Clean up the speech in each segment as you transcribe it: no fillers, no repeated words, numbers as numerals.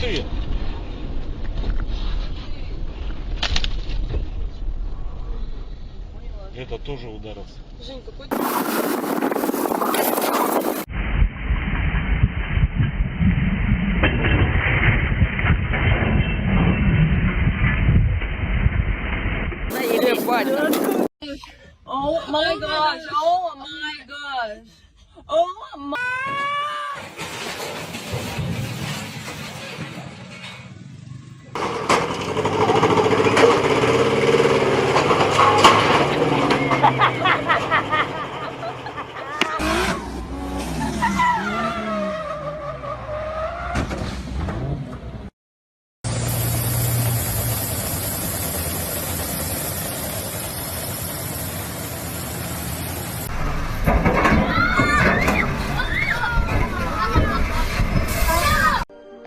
пустые. Это тоже ударился. Жень, какой Oh my gosh, oh my gosh, oh my...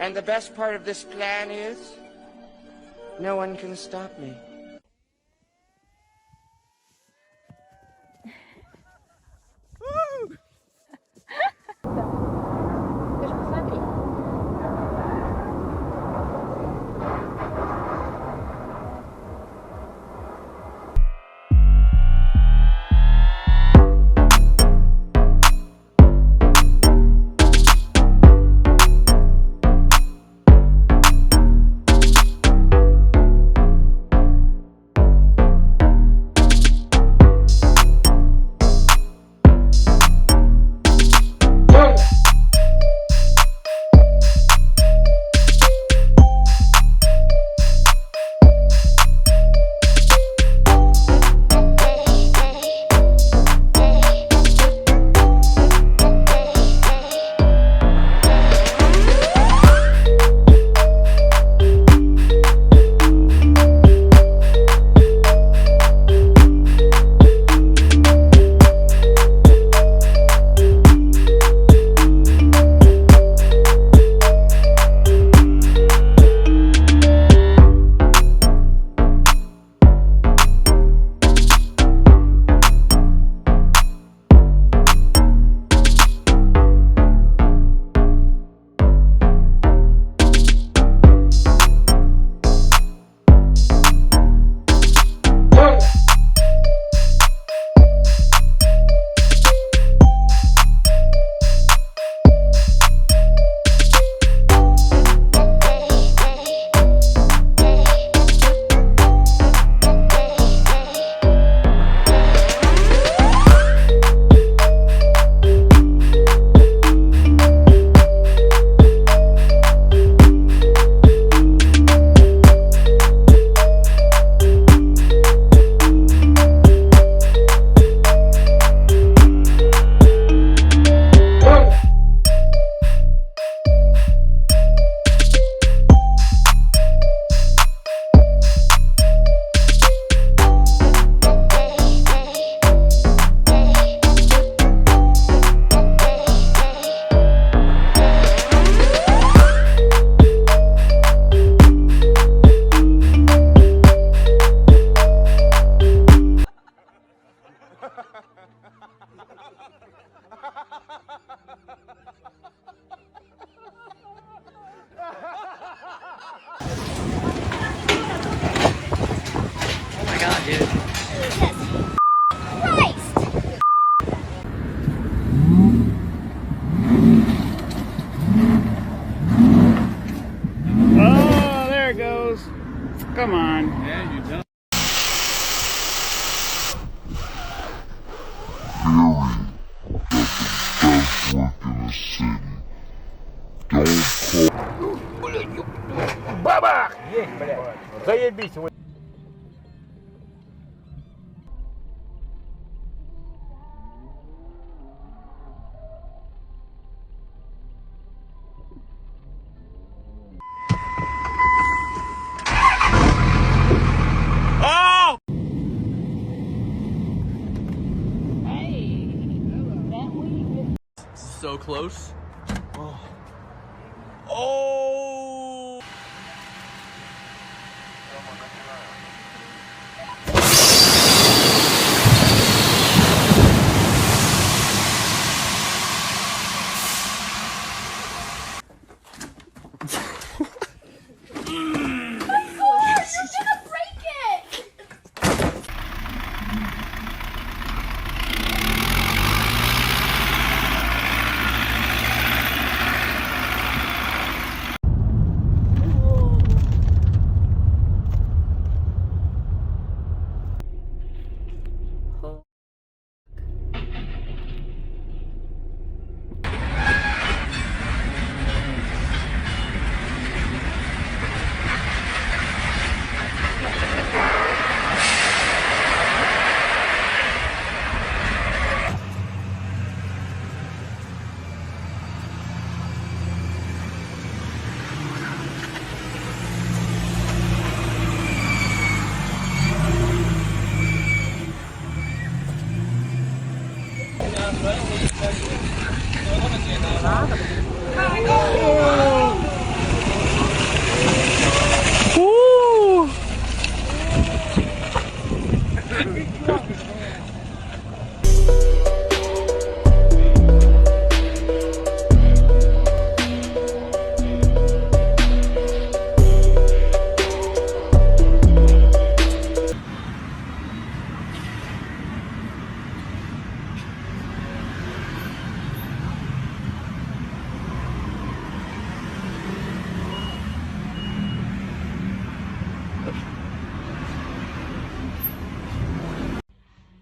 And the best part of this plan is, no one can stop me. Come on. Yeah, you done. Бабах! Есть, блядь. Заебись. So close. Oh. Oh.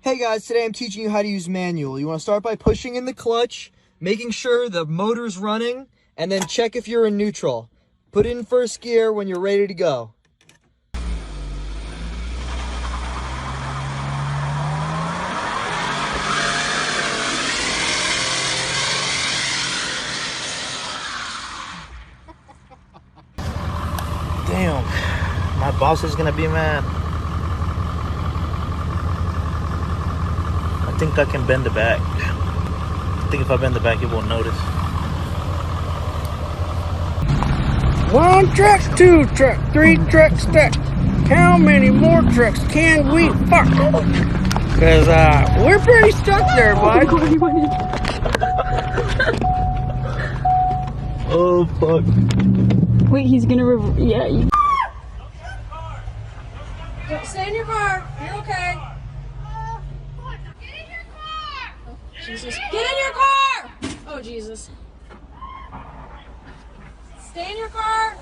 Hey guys, today I'm teaching you how to use manual. You want to start by pushing in the clutch, making sure the motor's running, and then check if you're in neutral. Put it in first gear when you're ready to go. Damn, my boss is gonna be mad. I think I can bend the back. I think if I bend the back, it won't notice. 1 truck, 2 truck, 3 trucks stuck. How many more trucks can we fuck? Cause we're pretty stuck there, bud. Oh fuck. Wait, he's gonna yeah. Stay in your car. You're okay. Get in your car! Jesus. Get in your car! Oh, Jesus. Stay in your car.